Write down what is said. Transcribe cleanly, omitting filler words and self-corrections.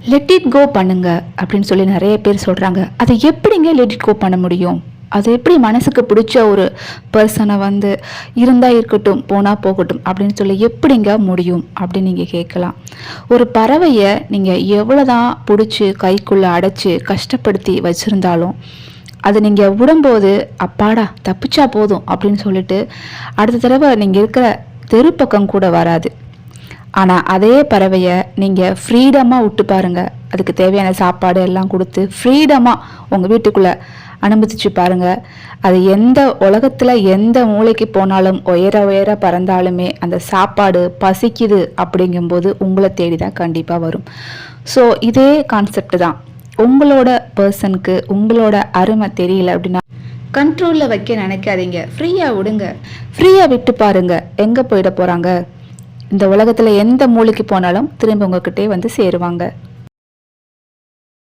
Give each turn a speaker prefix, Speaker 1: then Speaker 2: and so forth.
Speaker 1: Let it go பண்ணுங்க அப்படின்னு சொல்லி நிறைய பேர் சொல்கிறாங்க. அதை எப்படிங்க லெட் இட் கோ பண்ண முடியும்? அது எப்படி மனசுக்கு பிடிச்ச ஒரு பர்சனை இருந்தால் இருக்கட்டும் போனால் போகட்டும் அப்படின்னு சொல்லி எப்படிங்க முடியும் அப்படின்னு நீங்கள் கேட்கலாம். ஒரு பறவையை நீங்கள் எவ்வளோதான் பிடிச்சி கைக்குள்ளே அடைச்சி கஷ்டப்படுத்தி வச்சுருந்தாலும் அது நீங்கள் விடும்போது அப்பாடா தப்பிச்சா போதும் அப்படின்னு சொல்லிட்டு அடுத்த தடவை நீங்கள் இருக்கிற தெரு பக்கம் கூட வராது. ஆனால் அதே பறவையை நீங்கள் ஃப்ரீடமாக விட்டு பாருங்கள், அதுக்கு தேவையான சாப்பாடு எல்லாம் கொடுத்து ஃப்ரீடமாக உங்கள் வீட்டுக்குள்ளே அனுமதிச்சு பாருங்கள். அது எந்த உலகத்தில் எந்த மூளைக்கு போனாலும் உயர பறந்தாலுமே அந்த சாப்பாடு பசிக்குது அப்படிங்கும்போது உங்களை தேடி தான் கண்டிப்பாக வரும். ஸோ இதே கான்செப்ட் தான். உங்களோட பர்சனுக்கு உங்களோட அருமை தெரியல அப்படின்னா கண்ட்ரோலில் வைக்க நினைக்காதீங்க. ஃப்ரீயாக விடுங்க, ஃப்ரீயாக விட்டு பாருங்க. எங்கே போயிட போகிறாங்க? இந்த உலகத்தில் எந்த மூளைக்கு போனாலும் திரும்ப உங்ககிட்டே வந்து சேருவாங்க.